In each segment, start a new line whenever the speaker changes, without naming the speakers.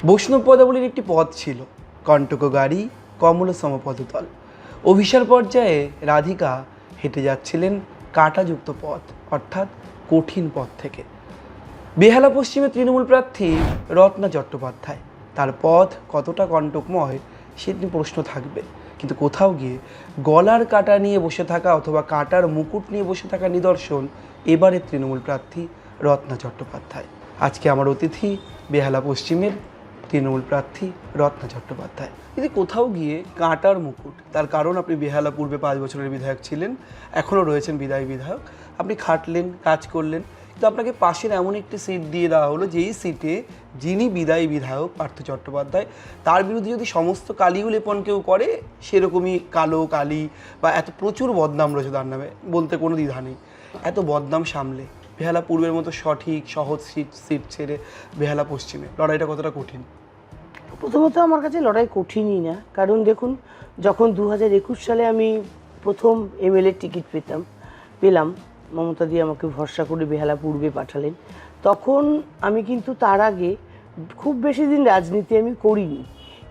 বৈষ্ণব পদাবলীর একটি পদ ছিল, কণ্টক গাড়ি কমল সমপদতল। অভিসার পর্যায়ে রাধিকা হেঁটে যাচ্ছিলেন কাঁটাযুক্ত পথ, অর্থাৎ কঠিন পথ থেকে। বেহালা পশ্চিমে তৃণমূল প্রার্থী রত্না চট্টোপাধ্যায়, তার পথ কতটা কণ্টকময় সে নিয়ে প্রশ্ন থাকবে, কিন্তু কোথাও গিয়ে গলার কাঁটা নিয়ে বসে থাকা অথবা কাঁটার মুকুট নিয়ে বসে থাকা নিদর্শন এবারের তৃণমূল প্রার্থী রত্না চট্টোপাধ্যায়। আজকে আমার অতিথি বেহালা পশ্চিমের তৃণমূল প্রার্থী রত্না চট্টোপাধ্যায়। যদি কোথাও গিয়ে কাঁটার মুকুট, তার কারণ আপনি বেহালা পূর্বে 5 বছরের বিধায়ক ছিলেন, এখনও রয়েছেন বিদায়ী বিধায়ক। আপনি খাটলেন, কাজ করলেন, কিন্তু আপনাকে পাশের এমন একটি সিট দিয়ে দেওয়া হলো যেই সিটে যিনি বিদায়ী বিধায়ক পার্থ চট্টোপাধ্যায়, তার বিরুদ্ধে যদি সমস্ত কালিও লেপন কেউ করে, সেরকমই কালো কালি বা এত প্রচুর বদনাম রয়েছে তার নামে, বলতে কোনো দ্বিধা নেই। এত বদনাম সামলে বেহালা পূর্বের মতো সঠিক সহজ সিট ছেড়ে বেহালা পশ্চিমে লড়াইটা কতটা কঠিন?
প্রথমত আমার কাছে লড়াই কঠিনই না, কারণ দেখুন, যখন 2021 সালে আমি প্রথম এমএলএ টিকিট পেলাম, মমতা দিয়ে আমাকে ভরসা করে বেহালা পূর্বে পাঠালেন, তখন আমি কিন্তু তার আগে খুব বেশি দিন রাজনীতি আমি করিনি।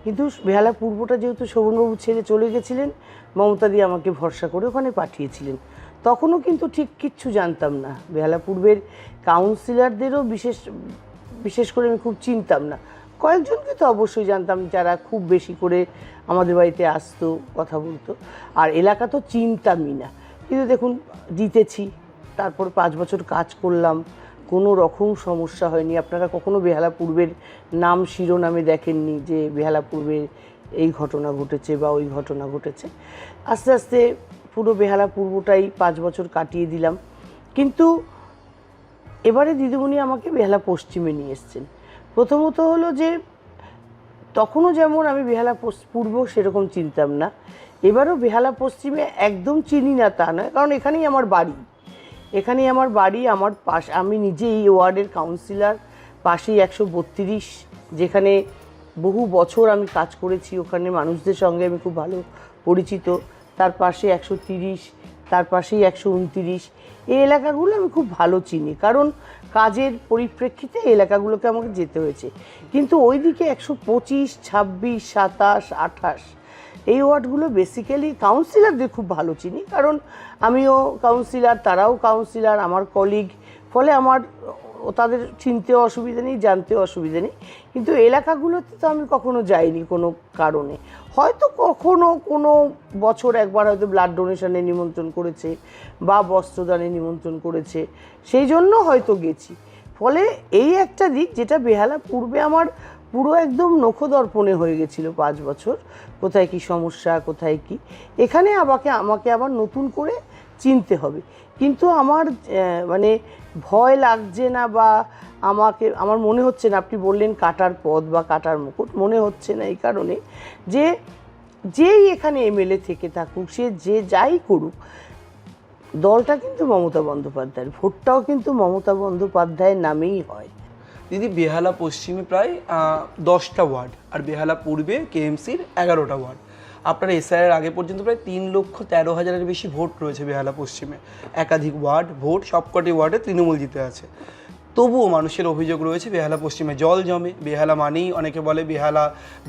কিন্তু বেহালা পূর্বটা যেহেতু শোভনবাবু ছেড়ে চলে গেছিলেন, মমতা দিয়ে আমাকে ভরসা করে ওখানে পাঠিয়েছিলেন। তখনও কিন্তু ঠিক কিচ্ছু জানতাম না, বেহালা পূর্বের কাউন্সিলরদেরও বিশেষ করে আমি খুব চিনতাম না। কয়েকজনকে তো অবশ্যই জানতাম, যারা খুব বেশি করে আমাদের বাড়িতে আসতো, কথা বলতো, আর এলাকা তো চিনতামই না। কিন্তু দেখুন, জিতেছি, তারপর 5 বছর কাজ করলাম, কোনো রকম সমস্যা হয়নি। আপনারা কখনো বেহালা পূর্বের নাম শিরোনামে দেখেননি যে বেহালা পূর্বের এই ঘটনা ঘটেছে বা ওই ঘটনা ঘটেছে। আস্তে আস্তে পুরো বেহালা পূর্বটাই 5 বছর কাটিয়ে দিলাম। কিন্তু এবারে দিদিমণি আমাকে বেহালা পশ্চিমে নিয়ে এসছেন। প্রথমত হলো যে তখনও যেমন আমি বেহালা পূর্ব সেরকম চিনতাম না, এবারও বেহালা পশ্চিমে একদম চিনি না তা নয়, কারণ এখানেই আমার বাড়ি, আমার পাশ, আমি নিজে এই ওয়ার্ডের কাউন্সিলর, পাশেই 132, যেখানে বহু বছর আমি কাজ করেছি, ওখানে মানুষদের সঙ্গে আমি খুব ভালো পরিচিত। তার পাশে 130, তার পাশেই 129, এই এলাকাগুলো আমি খুব ভালো চিনি, কারণ কাজের পরিপ্রেক্ষিতে এই এলাকাগুলোকে আমাকে যেতে হয়েছে। কিন্তু ওইদিকে 125, 26, 27, 28 এই ওয়ার্ডগুলো বেসিক্যালি কাউন্সিলরদের খুব ভালো চিনি, কারণ আমিও কাউন্সিলর, তারাও কাউন্সিলর, আমার কলিগ, ফলে আমার তাদের চিনতেও অসুবিধা নেই, জানতেও অসুবিধা নেই। কিন্তু এলাকাগুলোতে তো আমি কখনো যাইনি কোনো কারণে। হয়তো কখনো কোনো বছর একবার হয়তো ব্লাড ডোনেশনে নিমন্ত্রণ করেছে বা বস্ত্রদানে নিমন্ত্রণ করেছে, সেই জন্য হয়তো গেছি। ফলে এই একটা দিক যেটা বেহালা পূর্বে আমার পুরো একদম নখদর্পণে হয়ে গেছিলো 5 বছর, কোথায় কি সমস্যা, কোথায় কি, এখানে আমাকে আবার নতুন করে চিনতে হবে। কিন্তু আমার মানে ভয় লাগছে না, বা আমার মনে হচ্ছে না, আপনি বললেন কাটার পদ বা কাটার মুকুট, মনে হচ্ছে না এই কারণে যে যেই এখানে এমএলএ থেকে থাকুক, সে যে যাই করুক, দলটা কিন্তু মমতা বন্দ্যোপাধ্যায়ের, ভোটটাও কিন্তু মমতা বন্দ্যোপাধ্যায়ের নামেই হয়।
দিদি, বেহালা পশ্চিমে প্রায় 10টা ওয়ার্ড, আর বেহালা পূর্বে কেএমসির 11টা ওয়ার্ড। আপনার এসআইয়ের আগে পর্যন্ত প্রায় 3,13,000-এর বেশি ভোট রয়েছে বেহালা পশ্চিমে। একাধিক ওয়ার্ড ভোট, সবকটি ওয়ার্ডে তৃণমূল জিতে আছে। তবুও মানুষের অভিযোগ রয়েছে বেহালা পশ্চিমে জল জমে। বেহালা মানেই অনেকে বলে বেহালা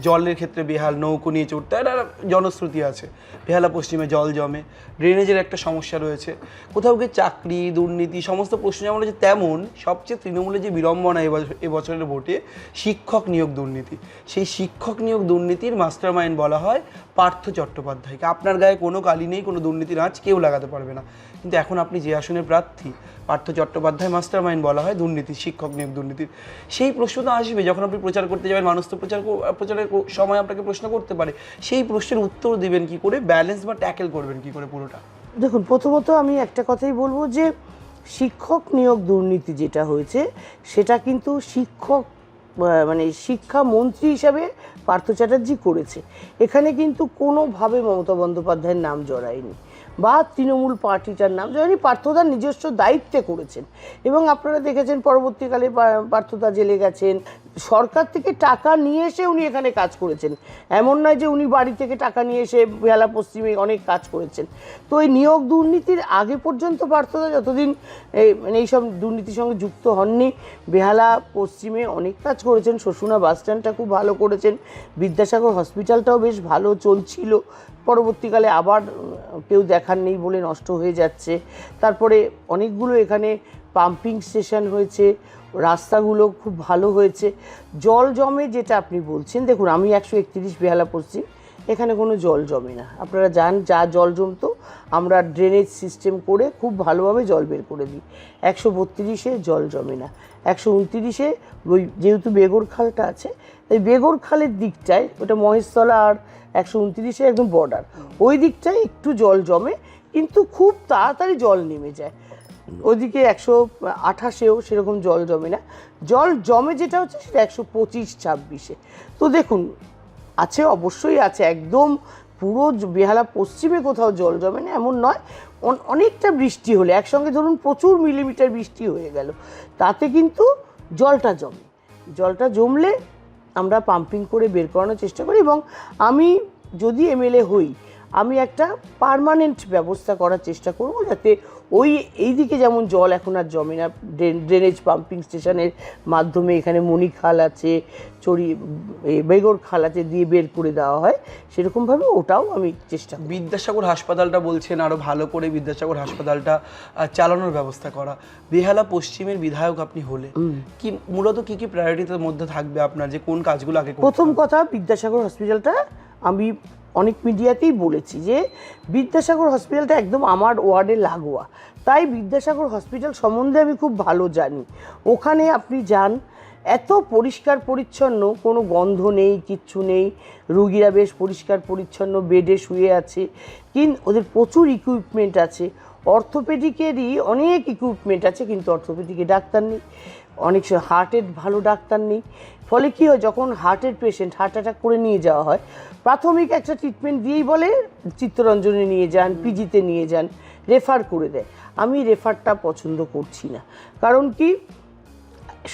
জলের ক্ষেত্রে বেহাল নৌকো নিয়ে চড়তে হয়, একটা জনশ্রুতি আছে। বেহালা পশ্চিমে জল জমে, ড্রেনেজের একটা সমস্যা রয়েছে, কোথাও গিয়ে চাকরি, দুর্নীতি, সমস্ত প্রশ্ন যেমন রয়েছে, তেমন সবচেয়ে তৃণমূলের যে বিড়ম্বনা এবছরের ভোটে শিক্ষক নিয়োগ দুর্নীতি। সেই শিক্ষক নিয়োগ দুর্নীতির মাস্টার মাইন্ড বলা হয় পার্থ চট্টোপাধ্যায়কে। আপনার গায়ে কোনো কালি নেই, কোনো দুর্নীতির আঁচ কেউ লাগাতে পারবে না, কিন্তু এখন আপনি যে আসনের প্রার্থী, পার্থ চট্টোপাধ্যায় মাস্টার মাইন্ড বলা হয় দুর্নীতি, শিক্ষক নিয়োগ দুর্নীতির। সেই প্রশ্ন তো আসবে যখন আপনি প্রচার করতে যাবেন, মানুষ তো প্রচারের সময় আপনাকে প্রশ্ন করতে পারে। সেই প্রশ্নের উত্তর দিবেন কি করে, ব্যালেন্স বা ট্যাকেল করবেন কি করে পুরোটা?
দেখুন, প্রথমত আমি একটা কথাই বলবো যে শিক্ষক নিয়োগ দুর্নীতি যেটা হয়েছে, সেটা কিন্তু মানে শিক্ষামন্ত্রী হিসাবে পার্থ চ্যাটার্জি করেছে। এখানে কিন্তু কোনোভাবে মমতা বন্দ্যোপাধ্যায়ের নাম জড়ায়নি বা তৃণমূল পার্টিটার নাম জড়ায়নি। পার্থদার নিজস্ব দায়িত্বে করেছেন, এবং আপনারা দেখেছেন পরবর্তীকালে পার্থদা জেলে গেছেন, সরকার থেকে টাকা নিয়ে এসে উনি এখানে কাজ করেছেন, এমন নয় যে উনি বাড়ি থেকে টাকা নিয়ে এসে বেহালা পশ্চিমে অনেক কাজ করেছেন। তো এই নিয়োগ দুর্নীতির আগে পর্যন্ত পার্থদা যতদিন মানে এইসব দুর্নীতির সঙ্গে যুক্ত হননি, বেহালা পশ্চিমে অনেক কাজ করেছেন। শোষণা বাস স্ট্যান্ডটা খুব ভালো করেছেন, বিদ্যাসাগর হসপিটালটাও বেশ ভালো চলছিল, পরবর্তীকালে আবার কেউ দেখার নেই বলে নষ্ট হয়ে যাচ্ছে। তারপরে অনেকগুলো এখানে পাম্পিং স্টেশন হয়েছে, রাস্তাগুলো খুব ভালো হয়েছে। জল জমে যেটা আপনি বলছেন, দেখুন আমি 131 বেহালা পশ্চিম, এখানে কোনো জল জমে না। আপনারা যান, যা জল জমতো আমরা ড্রেনেজ সিস্টেম করে খুব ভালোভাবে জল বের করে দিই। 132-এ জল জমে না। 129-এ ওই যেহেতু বেগর খালটা আছে, তাই বেগর খালের দিকটায়, ওটা মহেশতলা আর 129-এ একদম বর্ডার, ওই দিকটায় একটু জল জমে, কিন্তু খুব তাড়াতাড়ি জল নেমে যায়। ওইদিকে 128-এও সেরকম জল জমে না। জল জমে যেটা হচ্ছে সেটা 125-26-এ। তো দেখুন আছে, অবশ্যই আছে, একদম পুরো বেহালা পশ্চিমে কোথাও জল জমে না এমন নয়। অনেকটা বৃষ্টি হলে, একসঙ্গে ধরুন প্রচুর মিলিমিটার বৃষ্টি হয়ে গেল, তাতে কিন্তু জলটা জমে। জলটা জমলে আমরা পাম্পিং করে বের করানোর চেষ্টা করি, এবং আমি যদি এমএলএ হই আমি একটা পার্মানেন্ট ব্যবস্থা করার চেষ্টা করব, যাতে ওই এইদিকে যেমন জল এখন আর জমে না, ড্রেনেজ পাম্পিং স্টেশনের মাধ্যমে এখানে মণিখাল আছে, বেগর খাল আছে, দিয়ে বের করে দেওয়া হয়, সেরকমভাবে ওটাও আমি চেষ্টা করি।
বিদ্যাসাগর হাসপাতালটা বলছেন আরও ভালো করে বিদ্যাসাগর হাসপাতালটা চালানোর ব্যবস্থা করা। বেহালা পশ্চিমের বিধায়ক আপনি হলে কি মূলত কি কি প্রায়োরিটির মধ্যে থাকবে আপনার, যে কোন কাজগুলো আগে করতে
প্রথম
হবে?
কথা, বিদ্যাসাগর হসপিটালটা আমি অনেক মিডিয়াতেই বলেছি যে বিদ্যাসাগর হসপিটালটা একদম আমার ওয়ার্ডে লাগোয়া, তাই বিদ্যাসাগর হসপিটাল সম্বন্ধে আমি খুব ভালো জানি। ওখানে আপনি যান, এত পরিষ্কার পরিচ্ছন্ন, কোনো গন্ধ নেই, কিচ্ছু নেই, রুগীরা বেশ পরিষ্কার পরিচ্ছন্ন বেডে শুয়ে আছে, কিন্তু ওদের প্রচুর ইকুইপমেন্ট আছে। অর্থোপেডিকেরই অনেক ইকুইপমেন্ট আছে, কিন্তু অর্থোপেডিকে ডাক্তার নেই, অনেক সময় হার্টের ভালো ডাক্তার নেই। ফলে কী হয়, যখন হার্টের পেশেন্ট হার্ট অ্যাটাক করে নিয়ে যাওয়া হয়, প্রাথমিক একটা ট্রিটমেন্ট দিয়েই বলে চিত্তরঞ্জনে নিয়ে যান, পিজিতে নিয়ে যান, রেফার করে দেয়। আমি রেফারটা পছন্দ করছি না, কারণ কি,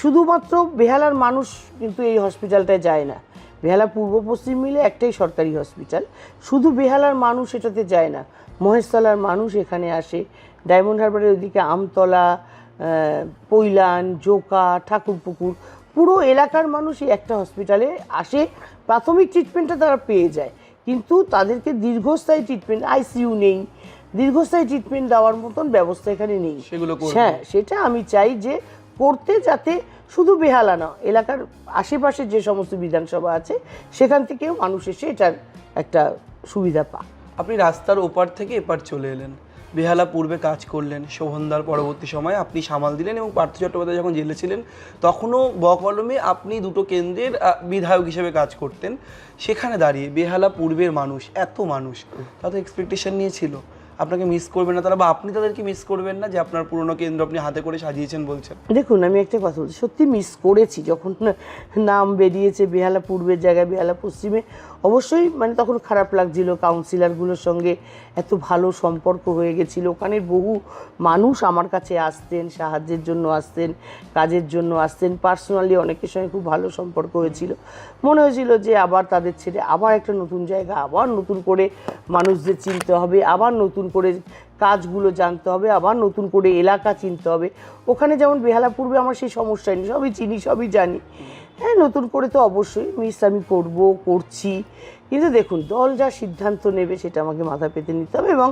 শুধুমাত্র বেহালার মানুষ কিন্তু এই হসপিটালটায় যায় না, বেহালা পূর্ব পশ্চিম মিলে একটাই সরকারি হসপিটাল, শুধু বেহালার মানুষ এটাতে যায় না, মহেশতলার মানুষ এখানে আসে, ডায়মন্ড হারবারের ওইদিকে আমতলা, পৈলান, জোকা, ঠাকুরপুকুর, পুরো এলাকার মানুষ এই একটা হসপিটালে আসে, প্রাথমিক ট্রিটমেন্টটা তারা পেয়ে যায়, কিন্তু তাদেরকে দীর্ঘস্থায়ী ট্রিটমেন্ট, আইসিইউ নেই, দীর্ঘস্থায়ী ট্রিটমেন্ট দেওয়ার মতন ব্যবস্থা এখানে নেই।
সেগুলো
হ্যাঁ, সেটা আমি চাই যে করতে, যাতে শুধু বেহালা না, এলাকার আশেপাশে যে সমস্ত বিধানসভা আছে সেখান থেকেও মানুষ এসে এটার একটা সুবিধা পায়।
আপনি রাস্তার ওপার থেকে এপার চলে এলেন, বেহালা পূর্বে কাজ করলেন, শোভনদার পরবর্তী সময়ে আপনি সামাল দিলেন, এবং পার্থ চট্টোপাধ্যায় যখন জেলে ছিলেন তখনও বকলমে আপনি দুটো কেন্দ্রের বিধায়ক হিসেবে কাজ করতেন। সেখানে দাঁড়িয়ে বেহালা পূর্বের মানুষ, এত মানুষ, তাদের এক্সপেকটেশন নিয়েছিল আপনাকে মিস করবেন না তারা, বা আপনি তাদেরকে মিস করবেন না যে আপনার পুরনো কেন্দ্র আপনি হাতে করে সাজিয়েছেন বলছেন?
দেখুন, আমি একটা কথা বলছি, সত্যি মিস করেছি। যখন নাম বেরিয়েছে বেহালা পূর্বের জায়গায় বেহালা পশ্চিমে, অবশ্যই মানে তখন খারাপ লাগছিল। কাউন্সিলরগুলোর সঙ্গে এত ভালো সম্পর্ক হয়ে গেছিল, ওখানের বহু মানুষ আমার কাছে আসতেন, সাহায্যের জন্য আসতেন, কাজের জন্য আসতেন, পার্সোনালি অনেকের সঙ্গে খুব ভালো সম্পর্ক হয়েছিল। মনে হয়েছিল যে আবার তাদের ছেড়ে আবার একটা নতুন জায়গা, আবার নতুন করে মানুষদের চিনতে হবে, আবার নতুন করে কাজগুলো জানতে হবে, আবার নতুন করে এলাকা চিনতে হবে। ওখানে যেমন বেহালা পূর্বে আমার সেই সমস্যা নেই, সবই চিনি, সবই জানি। হ্যাঁ, নতুন করে তো অবশ্যই মিস আমি করছি, কিন্তু দেখুন দল যা সিদ্ধান্ত নেবে সেটা আমাকে মাথা পেতে নিতে হবে। এবং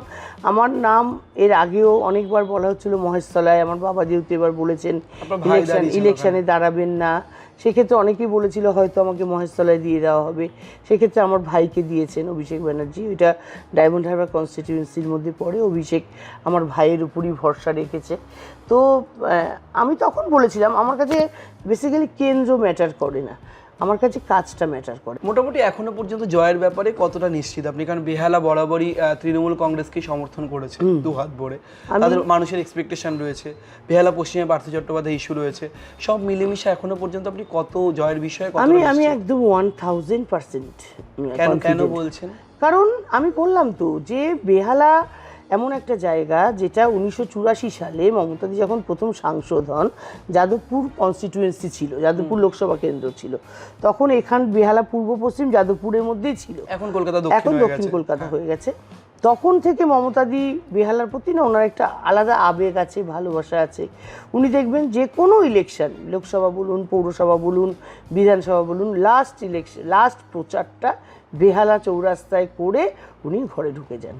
আমার নাম এর আগেও অনেকবার বলা হচ্ছিল মহেশতলায়, আমার বাবা যেহেতু এবার বলেছেন ইলেকশনে দাঁড়াবেন না, সেক্ষেত্রে অনেকেই বলেছিল হয়তো আমাকে মহেশতলায় দিয়ে দেওয়া হবে, সেক্ষেত্রে আমার ভাইকে দিয়েছেন, অভিষেক ব্যানার্জি, ওইটা ডায়মন্ড হারবার কনস্টিটিউয়েন্সির মধ্যে পড়ে। অভিষেক আমার ভাইয়ের উপরই ভরসা রেখেছে। তো আমি তখন বলেছিলাম আমার কাছে বেসিক্যালি কেন্দ্র ম্যাটার করে না, আমার কাছে কাজটা ম্যাটার করে।
মোটামুটি এখনো পর্যন্ত জয়ের ব্যাপারে কতটা নিশ্চিত আপনি? কারণ বেহালা বরাবরই তৃণমূল কংগ্রেসকে সমর্থন করেছে দুহাত ভরে, তাদের মানুষের এক্সপেকটেশন রয়েছে, বেহালা পশ্চিমে পার্থ চট্টোপাধ্যায় ইস্যু রয়েছে, সব মিলেমিশে এখনো পর্যন্ত আপনি কত জয়ের বিষয়ে
আমি একদম 1000%
কেন বলছেন?
কারণ আমি বললাম তো যে বেহালা এমন একটা জায়গা যেটা 1984 সালে মমতাদি যখন প্রথম সাংসদ হন, যাদবপুর কনস্টিটিউয়েন্সি ছিল, যাদবপুর লোকসভা কেন্দ্র ছিল, তখন এখান বেহালা পূর্ব পশ্চিম যাদবপুরের মধ্যেই ছিল,
এখন কলকাতা
এখন দক্ষিণ কলকাতা হয়ে গেছে। তখন থেকে মমতাদি বেহালার প্রতি না ওনার একটা আলাদা আবেগ আছে, ভালোবাসা আছে। উনি দেখবেন যে কোনো ইলেকশন, লোকসভা বলুন, পৌরসভা বলুন, বিধানসভা বলুন, লাস্ট প্রচারটা বেহালা চৌরাস্তায় করে উনি ঘরে ঢুকে যান।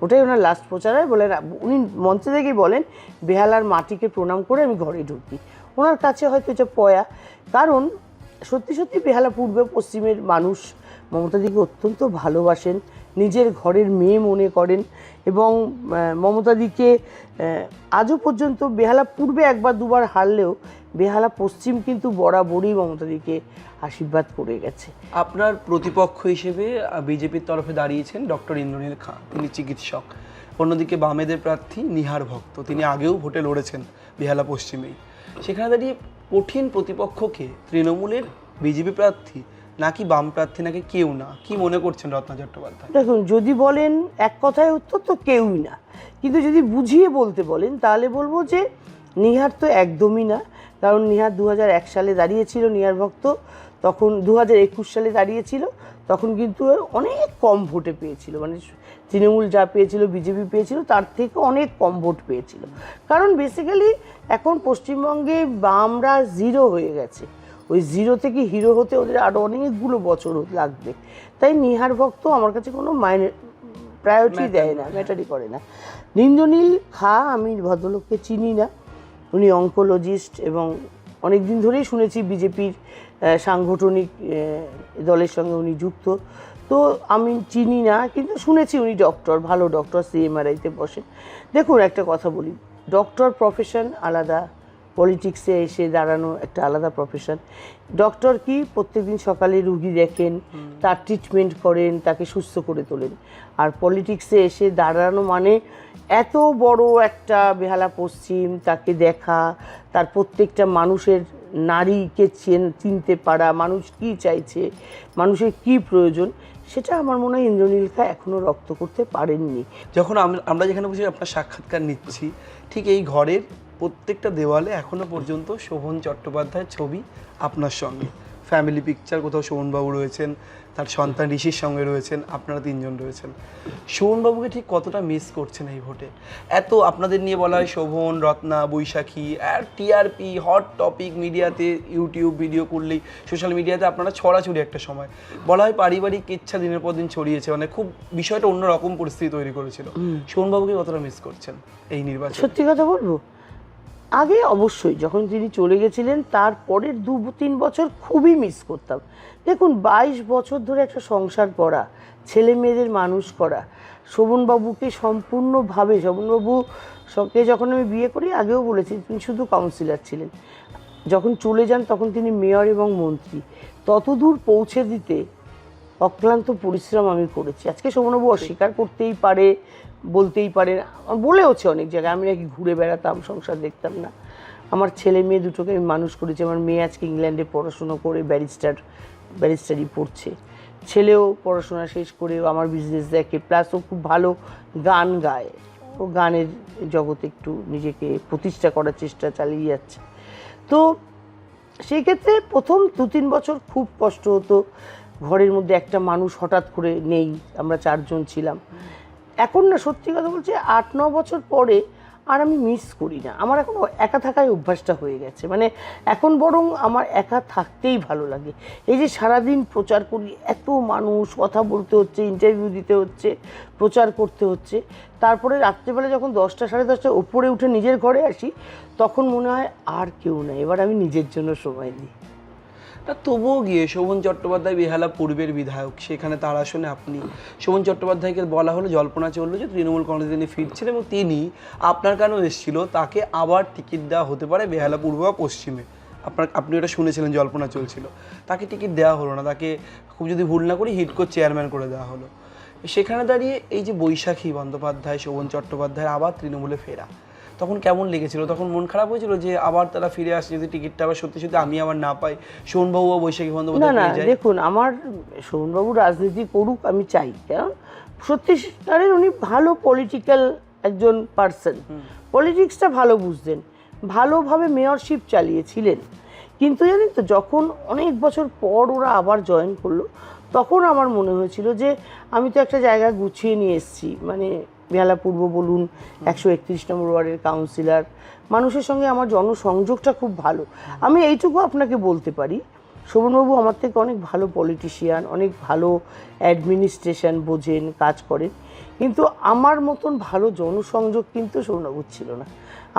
ওটাই ওনার লাস্ট প্রচার হয়। বলেন, উনি মঞ্চে থেকেই বলেন, বেহালার মাটিকে প্রণাম করে আমি ঘরে ঢুকি। ওনার কাছে হয়তো এটা পয়া, কারণ সত্যি সত্যি বেহালা পূর্ব পশ্চিমের মানুষ মমতাদিকে অত্যন্ত ভালোবাসেন, নিজের ঘরের মেয়ে মনে করেন, এবং মমতাদিকে আজও পর্যন্ত বেহালা পূর্বে একবার দুবার হারলেও বেহালা পশ্চিম কিন্তু বরাবরই মমতাদিকে আশীর্বাদ করে গেছে।
আপনার প্রতিপক্ষ হিসেবে বিজেপির তরফে দাঁড়িয়েছেন ডক্টর ইন্দ্রনীল খাঁ, তিনি চিকিৎসক। অন্যদিকে বামেদের প্রার্থী নিহার ভক্ত, তিনি আগেও ভোটে লড়েছেন বেহালা পশ্চিমেই। সেখানে দাঁড়িয়ে কঠিন প্রতিপক্ষকে তৃণমূলের বিজেপি প্রার্থী নাকি বাম প্রার্থী নাকি কেউ না, কি মনে করছেন রত্না চট্টোপাধ্যায়?
দেখুন, যদি বলেন এক কথায় উত্তর তো কেউই না, কিন্তু যদি বুঝিয়ে বলতে বলেন তাহলে বলবো যে নিহার তো একদমই না। কারণ নিহার 2001 সালে দাঁড়িয়েছিল, নিহার ভক্ত তখন 2021 সালে দাঁড়িয়েছিল, তখন কিন্তু অনেক কম ভোটে পেয়েছিল, মানে তৃণমূল যা পেয়েছিল, বিজেপি পেয়েছিল তার থেকে অনেক কম ভোট পেয়েছিল। কারণ বেসিক্যালি এখন পশ্চিমবঙ্গে বামরা জিরো হয়ে গেছে, ওই জিরো থেকে হিরো হতে ওদের আরও অনেকগুলো বছর লাগবে। তাই নিহার ভক্ত আমার কাছে কোনো প্রায়োরিটি দেয় না, ম্যাটারই করে না। ইন্দ্রনীল খাঁ, আমি ভদ্রলোককে চিনি না, উনি অঙ্কোলজিস্ট এবং অনেক দিন ধরেই শুনেছি বিজেপির সাংগঠনিক দলের সঙ্গে উনি যুক্ত, তো আমি চিনি না, কিন্তু শুনেছি উনি ডক্টর, ভালো ডক্টর, সিএমআরআইতে বসেন। দেখুন, একটা কথা বলি, ডক্টর প্রফেশন আলাদা, পলিটিক্সে এসে দাঁড়ানো একটা আলাদা প্রফেশন। ডক্টর কি প্রত্যেকদিন সকালে রুগী দেখেন, তার ট্রিটমেন্ট করেন, তাকে সুস্থ করে তোলেন। আর পলিটিক্সে এসে দাঁড়ানো মানে এত বড় একটা বেহালা পশ্চিম, তাকে দেখা, তার প্রত্যেকটা মানুষের নারীকে চিনতে পারা, মানুষ কি চাইছে, মানুষের কি প্রয়োজন, সেটা আমার মনে হয় ইন্দ্রনীল খাঁ এখনও রপ্ত করতে পারেননি।
যখন আমরা যেখানে বসে আপনার সাক্ষাৎকার নিচ্ছি, ঠিক এই ঘরের প্রত্যেকটা দেওয়ালে এখনো পর্যন্ত শোভন চট্টোপাধ্যায়ের ছবি আপনার সঙ্গে, ফ্যামিলি পিকচার, কোথাও শোভনবাবু রয়েছেন, তার সন্তান ঋষির সঙ্গে রয়েছেন, আপনারা তিনজন রয়েছেন। শোভনবাবুকে ঠিক কতটা মিস করছেন এই ভোটে? এত আপনাদের নিয়ে বলা হয় শোভন, রত্না, বৈশাখী, আর টিআরপি, হট টপিক, মিডিয়াতে ইউটিউব ভিডিও করলেই, সোশ্যাল মিডিয়াতে আপনারা ছড়াছড়ি, একটা সময় বলা হয় পারিবারিক ইচ্ছা দিনের পর দিন ছড়িয়েছে, মানে খুব বিষয়টা অন্যরকম পরিস্থিতি তৈরি করেছিল। শোভনবাবুকে কতটা মিস করছেন এই নির্বাচন?
সত্যি কথা বলবো, আগে অবশ্যই যখন তিনি চলে গেছিলেন তারপরের 2-3 বছর খুবই মিস করতাম। দেখুন, 22 বছর ধরে একটা সংসার করা, ছেলে মেয়েদের মানুষ করা, শোভনবাবুকে সম্পূর্ণভাবে, শোভনবাবু সঙ্গে যখন আমি বিয়ে করি, আগেও বলেছি তিনি শুধু কাউন্সিলর ছিলেন, যখন চলে যান তখন তিনি মেয়র এবং মন্ত্রী, ততদূর পৌঁছে দিতে অক্লান্ত পরিশ্রম আমি করেছি। আজকে শোভনবাবু অস্বীকার করতেই পারে, বলতেই পারে, বলেওছে অনেক জায়গায় আমি নাকি ঘুরে বেড়াতাম, সংসার দেখতাম না। আমার ছেলে মেয়ে দুটোকে আমি মানুষ করেছি। আমার মেয়ে আজকে ইংল্যান্ডে পড়াশুনো করে ব্যারিস্টারি পড়ছে, ছেলেও পড়াশোনা শেষ করে আমার বিজনেস দেখে, প্লাস ও খুব ভালো গান গায়, ও গানের জগতে একটু নিজেকে প্রতিষ্ঠা করার চেষ্টা চালিয়ে যাচ্ছে। তো সেই ক্ষেত্রে প্রথম 2-3 বছর খুব কষ্ট হতো, ঘরের মধ্যে একটা মানুষ হঠাৎ করে নেই, আমরা 4 জন ছিলাম। এখন না, সত্যি কথা বলছি, 8-9 বছর পরে আর আমি মিস করি না, আমার এখন একা থাকায় অভ্যাসটা হয়ে গেছে। মানে এখন বরং আমার একা থাকতেই ভালো লাগে। এই যে সারাদিন প্রচার করি, এত মানুষ, কথা বলতে হচ্ছে, ইন্টারভিউ দিতে হচ্ছে, প্রচার করতে হচ্ছে, তারপরে রাত্রেবেলা যখন 10টা 10:30 ওপরে উঠে নিজের ঘরে আসি, তখন মনে হয় আর কেউ নেই, এবার আমি নিজের জন্য সময় দিই।
তা তবুও গিয়ে শোভন চট্টোপাধ্যায় বেহালা পূর্বের বিধায়ক, সেখানে তার আসনে আপনি, শোভন চট্টোপাধ্যায়কে বলা হলো, জল্পনা চললো যে তৃণমূল কংগ্রেসে তিনি ফিরছিলেন এবং তিনি আপনার কানেও এসেছিল তাকে আবার টিকিট দেওয়া হতে পারে বেহালা পূর্ব বা পশ্চিমে। আপনি ওটা শুনেছিলেন, জল্পনা চলছিল, তাকে টিকিট দেওয়া হলো না, তাকে খুব যদি ভুল না করি হিডকোর চেয়ারম্যান করে দেওয়া হলো। সেখানে দাঁড়িয়ে এই যে বৈশাখী বন্দ্যোপাধ্যায়, শোভন চট্টোপাধ্যায়ের আবার তৃণমূলে ফেরা, তখন কেমন লেগেছিল? তখন মন খারাপ হয়েছিল যে আবার তারা ফিরে আসছে, যদি টিকিটটা আবার সত্যি সত্যি আমি আবার না পাই, শোভনবাবু বা বৈশাখী
না
বন্দ্যোপাধ্যায়
না
পেয়ে যায়?
দেখুন, আমার শোভনবাবু রাজনীতি করুক আমি চাই, কারণ সত্যিকারের উনি ভালো পলিটিক্যাল একজন পার্সন, পলিটিক্সটা ভালো বুঝতেন, ভালোভাবে মেয়রশিপ চালিয়েছিলেন। কিন্তু জানেন তো, যখন অনেক বছর পর ওরা আবার জয়েন করলো, তখন আমার মনে হয়েছিল যে আমি তো একটা জায়গা গুছিয়ে নিয়ে এসেছি, মানে বেহালা পূর্ব বলুন, 131 নম্বর ওয়ার্ডের কাউন্সিলর, মানুষের সঙ্গে আমার জনসংযোগটা খুব ভালো। আমি এইটুকু আপনাকে বলতে পারি, শোভনবাবু আমার থেকে অনেক ভালো পলিটিশিয়ান, অনেক ভালো অ্যাডমিনিস্ট্রেশন বোঝেন, কাজ করেন, কিন্তু আমার মতন ভালো জনসংযোগ কিন্তু শোভনবাবুর ছিল না।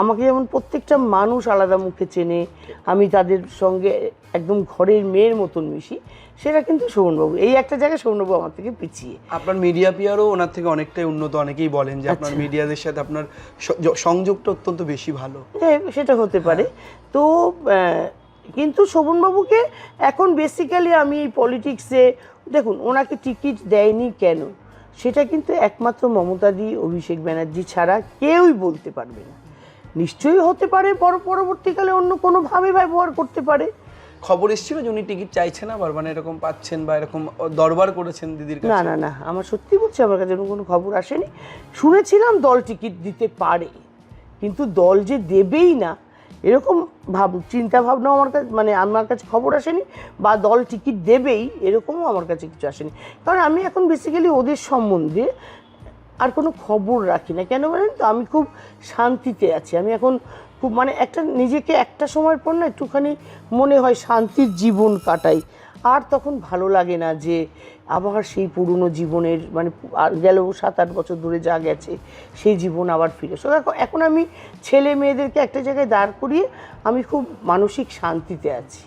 আমাকে যেমন প্রত্যেকটা মানুষ আলাদা মুখে চেনে, আমি তাদের সঙ্গে একদম ঘরের মেয়ের মতন মিশি, সেটা কিন্তু শোভনবাবু, এই একটা জায়গায় শোভনবাবু আমার থেকে পিছিয়ে।
আপনার মিডিয়া পিয়ারও ওনার থেকে অনেকটাই উন্নত, অনেকেই বলেন যে আপনার মিডিয়াদের সাথে আপনার সংযোগটা অত্যন্ত বেশি ভালো।
সেটা হতে পারে। তো কিন্তু শোভনবাবুকে এখন বেসিক্যালি আমি এই পলিটিক্সে, দেখুন ওনাকে টিকিট দেয়নি কেন, সেটা কিন্তু একমাত্র মমতাদি, অভিষেক ব্যানার্জি ছাড়া কেউই বলতে পারবে না। নিশ্চয়ই হতে পারে পরবর্তীকালে অন্য কোনোভাবে ব্যবহার করতে পারে।
খবর এসেছিল যে উনি টিকিট চাইছেন আবার, মানে এরকম পাচ্ছেন বা এরকম দরবার করেছেন দিদির
না
কাছে?
না না, আমার সত্যি বলছি, আমার কাছে এরকম কোনো খবর আসেনি। শুনেছিলাম দল টিকিট দিতে পারে, কিন্তু দল যে দেবেই না এরকম চিন্তা ভাবনা আমার কাছে, মানে আমার কাছে খবর আসেনি, বা দল টিকিট দেবেই এরকমও আমার কাছে কিছু আসেনি। কারণ আমি এখন বেসিক্যালি ওদের সম্বন্ধে আর কোনো খবর রাখি না। কেন বলেন তো, আমি খুব শান্তিতে আছি। আমি এখন খুব, মানে একটা নিজেকে একটা সময়ের পর না একটুখানি মনে হয় শান্তির জীবন কাটাই, আর তখন ভালো লাগে না যে আবার সেই পুরনো জীবনের, মানে গেল 7-8 বছর ধরে যা গেছে সেই জীবন আবার ফিরে। সো এখন আমি ছেলে মেয়েদেরকে একটা জায়গায় দাঁড় করিয়ে আমি খুব মানসিক শান্তিতে আছি।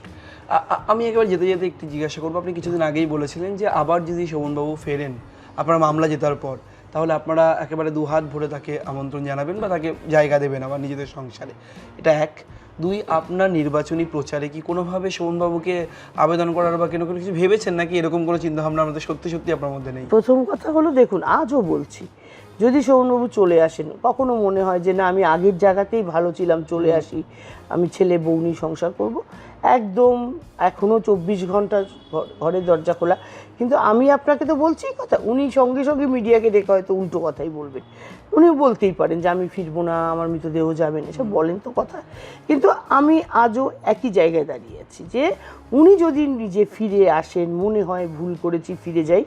আমি একেবারে যেতে যেতে একটু জিজ্ঞাসা করবো, আপনি কিছুদিন আগেই বলেছিলেন যে আবার যদি শোভনবাবু ফেরেন আপনার মামলা জেতার পর, তাহলে আপনারা একেবারে দুহাত ভরে তাকে আমন্ত্রণ জানাবেন বা তাকে জায়গা দেবেন আবার নিজেদের সংসারে। এটা এক। দুই, আপনার নির্বাচনী প্রচারে কি কোনোভাবে শোভনবাবুকে আবেদন করার বা কোনো কিছু ভেবেছেন, নাকি এরকম কোনো চিন্তাভাবনা আমাদের সত্যি সত্যি আপনার মধ্যে নেই?
প্রথম কথা হলো, দেখুন আজও বলছি, যদি শোভনবাবু চলে আসেন, কখনো মনে হয় যে না আমি আগের জায়গাতেই ভালো ছিলাম, চলে আসি, আমি ছেলে বউ নিয়ে সংসার করব, একদম এখনও 24 ঘন্টা ঘরের দরজা খোলা। কিন্তু আমি আপনাকে তো বলছি কথা, উনি সঙ্গে সঙ্গে মিডিয়াকে ডেকে হয়তো উল্টো কথাই বলবেন। উনিও বলতেই পারেন যে আমি ফিরবো না, আমার মৃতদেহ যাবেন, এসব বলেন তো কথা। কিন্তু আমি আজও একই জায়গায় দাঁড়িয়ে আছি যে উনি যদি নিজে ফিরে আসেন, মনে হয় ভুল করেছি ফিরে যাই,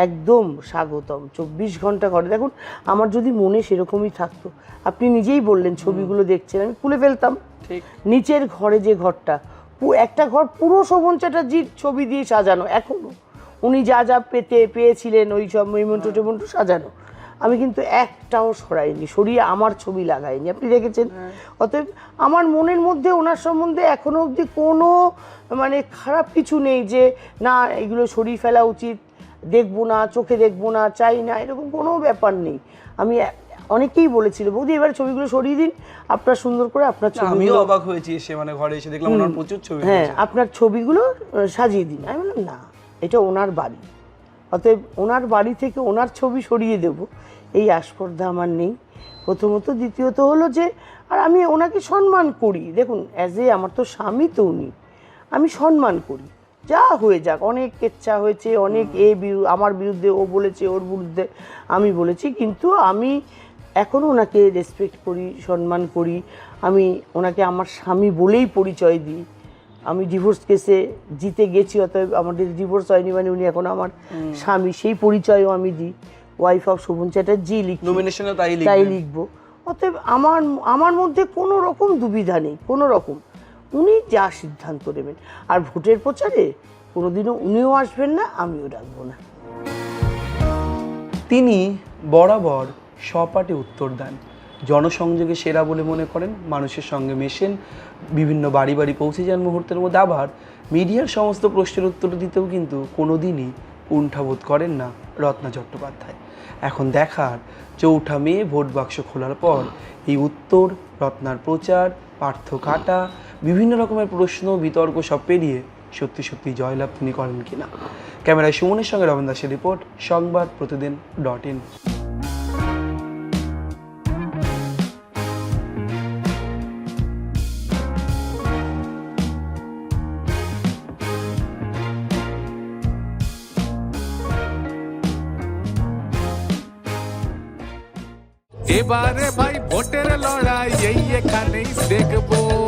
একদম স্বাগতম। 24 ঘন্টা ঘরে, দেখুন আমার যদি মনে সেরকমই থাকতো, আপনি নিজেই বললেন ছবিগুলো দেখছেন, আমি খুলে ফেলতাম।
ঠিক।
নিচের ঘরে যে ঘরটা, একটা ঘর পুরো শোভন চ্যাটার্জির ছবি দিয়ে সাজানো, এখনো উনি যা যা পেয়েছিলেন ওই সব মেমন্টো টেমন্টো সাজানো, আমি কিন্তু একটাও সরাইনি, সরিয়ে আমার ছবি লাগাইনি, আপনি দেখেছেন। অতএব আমার মনের মধ্যে ওনার সম্বন্ধে এখনো অবধি কোনো মানে খারাপ কিছু নেই যে না এগুলো সরিয়ে ফেলা উচিত, দেখবো না, চোখে দেখবো না, চাই না, এরকম কোনো ব্যাপার নেই। আমি অনেকেই বলেছিল বৌদি এবার ছবিগুলো সরিয়ে দিন, আপনার সুন্দর করে আপনার ছবি,
আমিও অবাক হয়েছি এসে, মানে ঘরে এসে দেখলাম ওনার প্রচুর ছবি।
হ্যাঁ আপনার ছবিগুলো সাজিয়ে দিন। আমি বললাম না, এটা ওনার বাড়ি, অতএব ওনার বাড়ি থেকে ওনার ছবি সরিয়ে দেব এই আস্পর্ধা আমার নেই, প্রথমত। দ্বিতীয়ত হলো যে, আর আমি ওনাকে সম্মান করি, দেখুন অ্যাজ এ আমার তো স্বামী তো উনি, আমি সম্মান করি, যা হয়ে যাক, অনেক কেচ্ছা হয়েছে, অনেক আমার বিরুদ্ধে ও বলেছে, ওর বিরুদ্ধে আমি বলেছি, কিন্তু আমি এখনও ওনাকে রেসপেক্ট করি, সম্মান করি। আমি ওনাকে আমার স্বামী বলেই পরিচয় দিই। আমি ডিভোর্স কেসে জিতে গেছি, অতএব আমাদের ডিভোর্স হয়নি মানে উনি এখন আমার স্বামী, সেই পরিচয়ও আমি দিই। ওয়াইফ অফ শোভন চ্যাটার্জি লিখি,
নমিনেশনে
তাই লিখবো। অতএব আমার মধ্যে কোনো রকম দুবিধা নেই, কোনো রকম। উনি যা সিদ্ধান্ত নেবেন, আর ভোটের প্রচারে কোনোদিনও উনিও আসবেন না, আমিও ডাকবো না।
তিনি বরাবর সপাটে উত্তর দেন, জনসংযোগে সেরা বলে মনে করেন, মানুষের সঙ্গে মেশেন, বিভিন্ন বাড়ি বাড়ি পৌঁছে যান মুহূর্তের মধ্যে। আবার মিডিয়ার সমস্ত প্রশ্নের উত্তর দিতেও কিন্তু কোনোদিনই কুণ্ঠাবোধ করেন না রত্না চট্টোপাধ্যায়। এখন দেখার 4 মে ভোট বাক্স খোলার পর এই উত্তর, রত্নার প্রচার, পার্থ কাটা, বিভিন্ন রকমের প্রশ্ন, বিতর্ক সব পেরিয়ে সত্যি সত্যি জয়লাভ তিনি করেন কিনা। ক্যামেরায় সুমনের সঙ্গে রবীন দাসের রিপোর্ট, সংবাদ প্রতিদিন.in।
এবারে ভাই ভোটের লড়াই এই এখানেই দেখবো।